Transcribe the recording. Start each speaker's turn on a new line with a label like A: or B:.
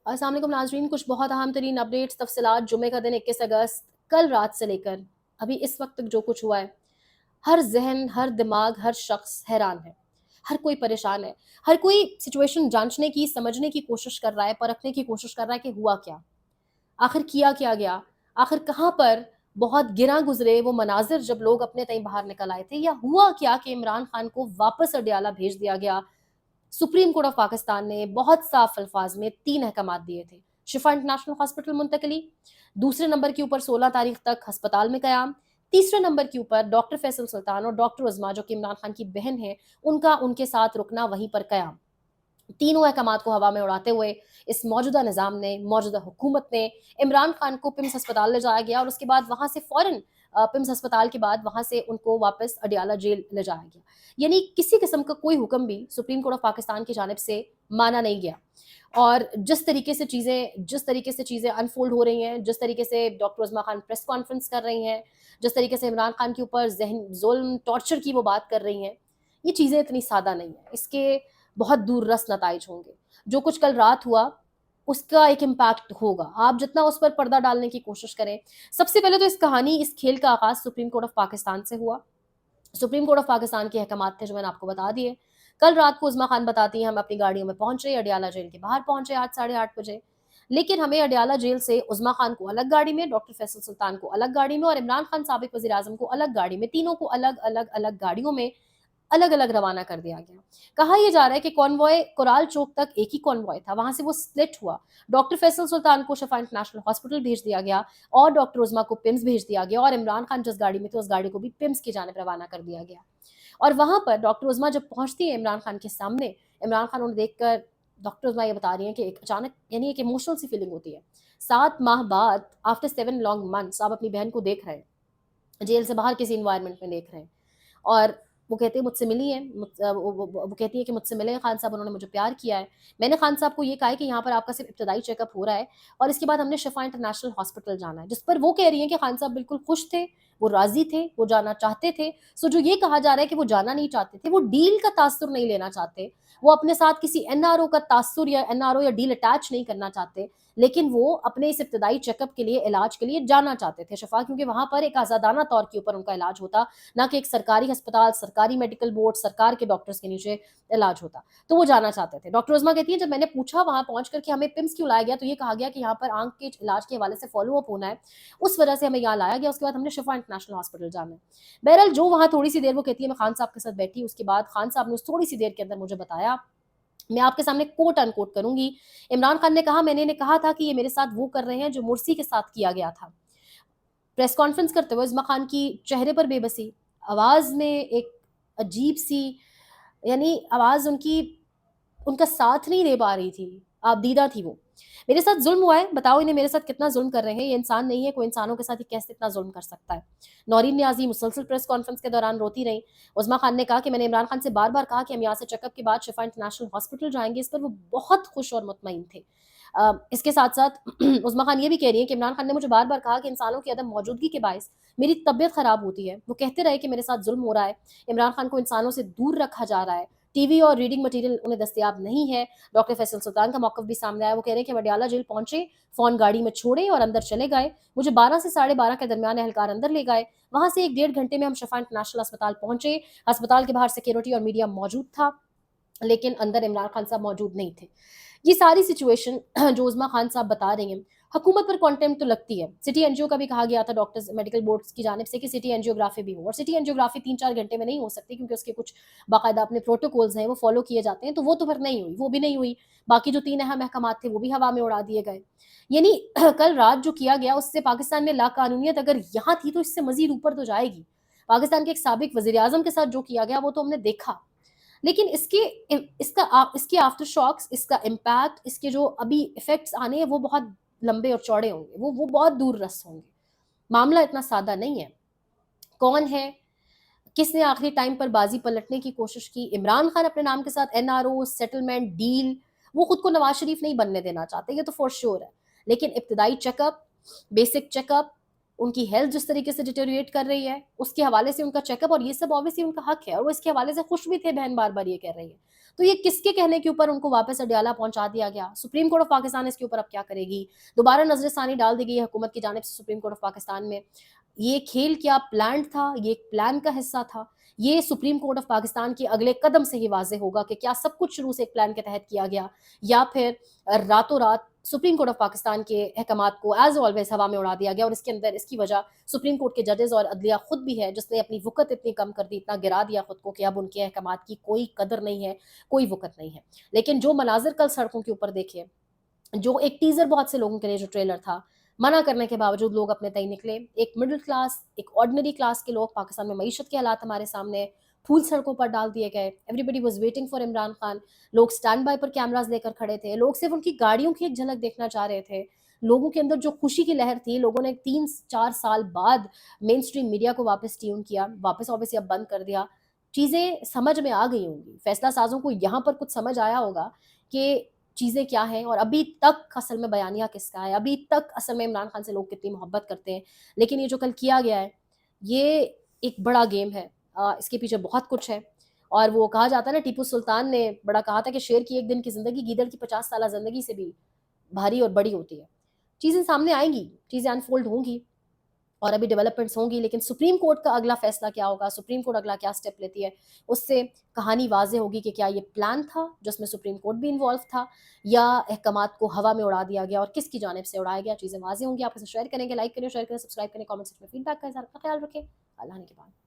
A: السلام علیکم ناظرین، کچھ بہت اہم ترین اپڈیٹس، تفصیلات جمعے کا دن 21 اگست کل رات سے لے کر ابھی اس وقت تک جو کچھ ہوا ہے، ہر ذہن، ہر دماغ، ہر شخص حیران ہے، ہر کوئی پریشان ہے، ہر کوئی سچویشن جانچنے کی، سمجھنے کی کوشش کر رہا ہے، پرکھنے کی کوشش کر رہا ہے کہ ہوا کیا، آخر کیا گیا، آخر کہاں پر بہت گراں گزرے وہ مناظر جب لوگ اپنے تئیں باہر نکل آئے تھے، یا ہوا کیا کہ عمران خان کو واپس اڈیالہ بھیج دیا گیا۔ سپریم کورٹ آف پاکستان نے بہت صاف الفاظ میں 3 احکامات دیے تھے: شفا انٹرنیشنل ہاسپٹل منتقلی، دوسرے نمبر کے اوپر 16 تاریخ تک ہسپتال میں قیام، تیسرے نمبر کے اوپر ڈاکٹر فیصل سلطان اور ڈاکٹر عظما جو کہ عمران خان کی بہن ہے ان کے ساتھ رکنا، وہیں پر قیام۔ تینوں احکامات کو ہوا میں اڑاتے ہوئے اس موجودہ نظام نے، موجودہ حکومت نے عمران خان کو پمس ہسپتال لے جایا گیا، اور اس کے بعد وہاں سے فوراً پمس ہسپتال کے بعد وہاں سے ان کو واپس اڈیالہ جیل لے جایا گیا۔ یعنی کسی قسم کا کوئی حکم بھی سپریم کورٹ آف پاکستان کی جانب سے مانا نہیں گیا، اور جس طریقے سے چیزیں انفولڈ ہو رہی ہیں، جس طریقے سے ڈاکٹر عظما خان پریس کانفرنس کر رہی ہیں، جس طریقے سے عمران خان کے اوپر ذہن ظلم، ٹارچر کی وہ بات کر رہی ہیں، یہ چیزیں اتنی سادہ نہیں ہیں، اس کے بہت دور رس نتائج ہوں گے۔ جو کچھ کل رات ہوا اس کا ایک امپیکٹ ہوگا، آپ جتنا اس پر پردہ ڈالنے کی کوشش کریں۔ سب سے پہلے تو اس کھیل کا آغاز سپریم کورٹ آف پاکستان سے ہوا۔ سپریم کورٹ آف پاکستان کے احکامات تھے جو میں نے آپ کو بتا دیے۔ کل رات کو عظما خان بتاتی ہیں ہم اپنی گاڑیوں میں پہنچے، اڈیالہ جیل کے باہر پہنچے 8:30 بجے، لیکن ہمیں اڈیالہ جیل سے عظما خان کو الگ گاڑی میں، ڈاکٹر فیصل سلطان کو الگ گاڑی میں، اور عمران خان سابق وزیر اعظم کو الگ گاڑی میں، تینوں کو الگ گاڑیوں میں الگ الگ روانہ کر دیا گیا۔ کہا یہ جا رہا ہے کہ کانوائے کورال چوک تک ایک ہی کانوائے تھا، وہاں سے وہ سپلٹ ہوا، ڈاکٹر فیصل سلطان کو شفا انٹرنیشنل ہاسپٹل بھیج دیا گیا اور ڈاکٹر عظما کو پمس بھیج دیا گیا، اور عمران خان جس گاڑی میں تھے اس گاڑی کو بھی پمس کی جانب روانہ کر دیا گیا۔ اور وہاں پر ڈاکٹر عظما جب پہنچتی ہے عمران خان کے سامنے، عمران خان انہیں دیکھ کر، ڈاکٹر عظما یہ بتا رہی ہیں کہ ایک اچانک، یعنی ایک ایموشنل سی فیلنگ ہوتی ہے۔ 7 ماہ بعد، آفٹر 7 لانگ months، آپ اپنی بہن کو دیکھ رہے ہیں، جیل سے باہر کسی انوائرمنٹ میں دیکھ رہے ہیں، اور وہ کہتے ہیں مجھ سے ملی ہیں، وہ کہتی ہے کہ مجھ سے ملے ہیں خان صاحب، انہوں نے مجھے پیار کیا ہے۔ میں نے خان صاحب کو یہ کہا ہے کہ یہاں پر آپ کا صرف ابتدائی چیک اپ ہو رہا ہے، اور اس کے بعد ہم نے شفا انٹرنیشنل ہاسپٹل جانا ہے، جس پر وہ کہہ رہی ہیں کہ خان صاحب بالکل خوش تھے، وہ راضی تھے، وہ جانا چاہتے تھے۔ سو جو یہ کہا جا رہا ہے کہ وہ جانا نہیں چاہتے تھے، وہ ڈیل کا تاثر نہیں لینا چاہتے، وہ اپنے ساتھ کسی NRO کا تاثر یا NRO یا ڈیل اٹیچ نہیں کرنا چاہتے، لیکن وہ اپنے اس ابتدائی چیک اپ کے لیے، علاج کے لیے جانا چاہتے تھے شفا، کیونکہ وہاں پر ایک آزادانہ طور کے اوپر ان کا علاج ہوتا، نہ کہ ایک سرکاری ہسپتال، سرکاری میڈیکل بورڈ، سرکار کے ڈاکٹرز کے نیچے علاج ہوتا۔ تو وہ جانا چاہتے تھے۔ ڈاکٹر عظما کہتی ہیں جب میں نے پوچھا وہاں پہنچ کر کہ ہمیں پمس کیوں لایا گیا، تو یہ کہا گیا کہ یہاں پر آنکھ کے علاج کے حوالے سے فالو اپ ہونا ہے، اس وجہ سے ہمیں یہاں لایا گیا، اس کے بعد ہم نے شفا انٹرنیشنل ہاسپٹل جانا ہے۔ بہرحال جو وہاں تھوڑی سی دیر وہ کہتی ہے میں خان صاحب کے ساتھ بیٹھی، اس کے بعد خان صاحب نے اس تھوڑی سی دیر کے اندر مجھے بتایا، میں آپ کے سامنے کوٹ ان کوٹ کروں گی، عمران خان نے کہا میں نے انہیں کہا تھا کہ یہ میرے ساتھ وہ کر رہے ہیں جو مرسی کے ساتھ کیا گیا تھا۔ پریس کانفرنس کرتے ہوئے عظما خان کی چہرے پر بے بسی، آواز میں ایک عجیب سی، یعنی آواز ان کا ساتھ نہیں دے پا رہی تھی، آپ دیدہ تھی وہ۔ میرے ساتھ ظلم ہوا ہے، بتاؤ انہیں میرے ساتھ کتنا ظلم کر رہے ہیں، یہ انسان نہیں ہے، کوئی انسانوں کے ساتھ یہ کیسے اتنا ظلم کر سکتا ہے۔ نورین نیازی مسلسل پریس کانفرنس کے دوران روتی رہیں۔ عظما خان نے کہا کہ میں نے عمران خان سے بار بار کہا کہ ہم یہاں سے چیک اپ کے بعد شفا انٹرنیشنل ہاسپٹل جائیں گے، اس پر وہ بہت خوش اور مطمئن تھے۔ اس کے ساتھ ساتھ عظما خان یہ بھی کہہ رہی ہیں کہ عمران خان نے مجھے بار بار کہا کہ انسانوں کی عدم موجودگی کے باعث میری طبیعت خراب ہوتی ہے، وہ کہتے رہے کہ میرے ساتھ ظلم ہو رہا ہے، عمران خان کو انسانوں سے دور رکھا جا رہا ہے، ٹی وی اور ریڈنگ مٹیریل انہیں دستیاب نہیں ہے۔ ڈاکٹر فیصل سلطان کا موقف بھی سامنے آیا، وہ کہہ رہے ہیں کہ وڈیالہ جیل پہنچے، فون گاڑی میں چھوڑے اور اندر چلے گئے، مجھے 12 سے 12:30 کے درمیان اہلکار اندر لے گئے، وہاں سے 1 ڈیڑھ گھنٹے میں ہم شفا انٹرنیشنل ہسپتال پہنچے، ہسپتال کے باہر سیکیورٹی اور میڈیا موجود تھا، لیکن اندر عمران خان صاحب موجود نہیں تھے۔ یہ ساری سچویشن جو عظما خان صاحب بتا رہی ہیں، حکومت پر کانٹمپٹ تو لگتی ہے۔ سٹی این جی او کا بھی کہا گیا تھا ڈاکٹرز میڈیکل بورڈز کی جانب سے کہ سٹی اینجیوگرافی بھی ہو، اور سٹی اینجیوگرافی 3-4 گھنٹے میں نہیں ہو سکتی کیونکہ اس کے کچھ باقاعدہ اپنے پروٹوکولز ہیں، وہ فالو کیے جاتے ہیں، تو وہ تو پھر نہیں ہوئی، وہ بھی نہیں ہوئی۔ باقی جو 3 اہم احکامات تھے وہ بھی ہوا میں اڑا دیے گئے۔ یعنی کل رات جو کیا گیا اس سے پاکستان میں لا قانونیت اگر یہاں تھی تو اس سے مزید اوپر تو جائے گی۔ پاکستان کے ایک سابق وزیر اعظم کے ساتھ جو کیا گیا وہ تو ہم نے دیکھا، لیکن اس کے آفٹر شاکس، اس کا امپیکٹ، اس کے جو ابھی افیکٹس آنے ہیں وہ بہت لمبے اور چوڑے ہوں گے، وہ بہت دور رس ہوں گے۔ معاملہ اتنا سادہ نہیں ہے۔ کون ہے، کس نے آخری ٹائم پر بازی پلٹنے کی کوشش کی؟ عمران خان اپنے نام کے ساتھ NRO، سیٹلمنٹ، ڈیل، وہ خود کو نواز شریف نہیں بننے دینا چاہتے، یہ تو فور شیور ہے، لیکن ابتدائی check up, basic check up, ان کی ہیلتھ جس طریقے سے ڈیٹیریٹ کر رہی ہے اس کے حوالے سے ان کا چیک اپ، اور یہ سب obviously ان کا حق ہے، اور وہ اس کے حوالے سے خوش بھی تھے، بہن بار بار یہ کہہ رہی ہے. تو یہ کس کے کہنے کے اوپر ان کو واپس اڈیالہ پہنچا دیا گیا؟ سپریم کورٹ آف پاکستان اس کے اوپر اب کیا کرے گی؟ دوبارہ نظر ثانی ڈال دی گئی ہے حکومت کی جانب سے سپریم کورٹ آف پاکستان میں. یہ کھیل کیا پلانڈ تھا؟ یہ ایک پلان کا حصہ تھا؟ یہ سپریم کورٹ آف پاکستان کے اگلے قدم سے ہی واضح ہوگا کہ کیا سب کچھ شروع سے ایک پلان کے تحت کیا گیا، یا پھر راتوں رات سپریم کورٹ آف پاکستان کے احکامات کو ایز آلویز ہوا میں اڑا دیا گیا. اور اس کے اندر اس کی وجہ سپریم کورٹ کے ججز اور عدلیہ خود بھی ہے، جس نے اپنی وقت اتنی کم کر دی، اتنا گرا دیا خود کو کہ اب ان کے احکامات کی کوئی قدر نہیں ہے، کوئی وقت نہیں ہے. لیکن جو مناظر کل سڑکوں کے اوپر دیکھے، جو ایک ٹیزر بہت سے لوگوں کے لیے جو ٹریلر تھا، منع کرنے کے باوجود لوگ اپنے تئیں نکلے. ایک مڈل کلاس، ایک آرڈنری کلاس کے لوگ، پاکستان میں معیشت کے حالات ہمارے سامنے، پھول سڑکوں پر ڈال دیے گئے. Everybody was waiting for Imran Khan. لوگ اسٹینڈ بائی پر کیمراز لے کر کھڑے تھے، لوگ صرف ان کی گاڑیوں کی ایک جھلک دیکھنا چاہ رہے تھے. لوگوں کے اندر جو خوشی کی لہر تھی، لوگوں نے 3-4 سال بعد مین اسٹریم میڈیا کو واپس ٹیون کیا، واپس obviously اب بند کر دیا. چیزیں سمجھ میں آ گئی ہوں گی، فیصلہ سازوں کو یہاں پر کچھ سمجھ آیا ہوگا کہ چیزیں کیا ہیں، اور ابھی تک اصل میں بیانیہ کس کا ہے، ابھی تک اصل میں عمران خان سے لوگ کتنی محبت کرتے ہیں. لیکن یہ جو کل کیا گیا ہے، یہ ایک بڑا گیم ہے. اس کے پیچھے بہت کچھ ہے. اور وہ کہا جاتا ہے نا، ٹیپو سلطان نے بڑا کہا تھا کہ شیر کی ایک دن کی زندگی گیدڑ کی 50 سالہ زندگی سے بھی بھاری اور بڑی ہوتی ہے. چیزیں سامنے آئیں گی، چیزیں انفولڈ ہوں گی، اور ابھی ڈیولپمنٹس ہوں گی. لیکن سپریم کورٹ کا اگلا فیصلہ کیا ہوگا، سپریم کورٹ اگلا کیا سٹیپ لیتی ہے، اس سے کہانی واضح ہوگی کہ کیا یہ پلان تھا جس میں سپریم کورٹ بھی انوالو تھا، یا احکامات کو ہوا میں اڑا دیا گیا اور کس کی جانب سے اڑایا گیا. چیزیں واضح ہوں گی. آپ اسے شیئر کریں گے، لائک کریں، شیئر کریں، سبسکرائب کریں، کامنٹ سیکشن میں فیڈ بیک کا اظہار. اپنا خیال رکھیں. اللہ نے کے بعد.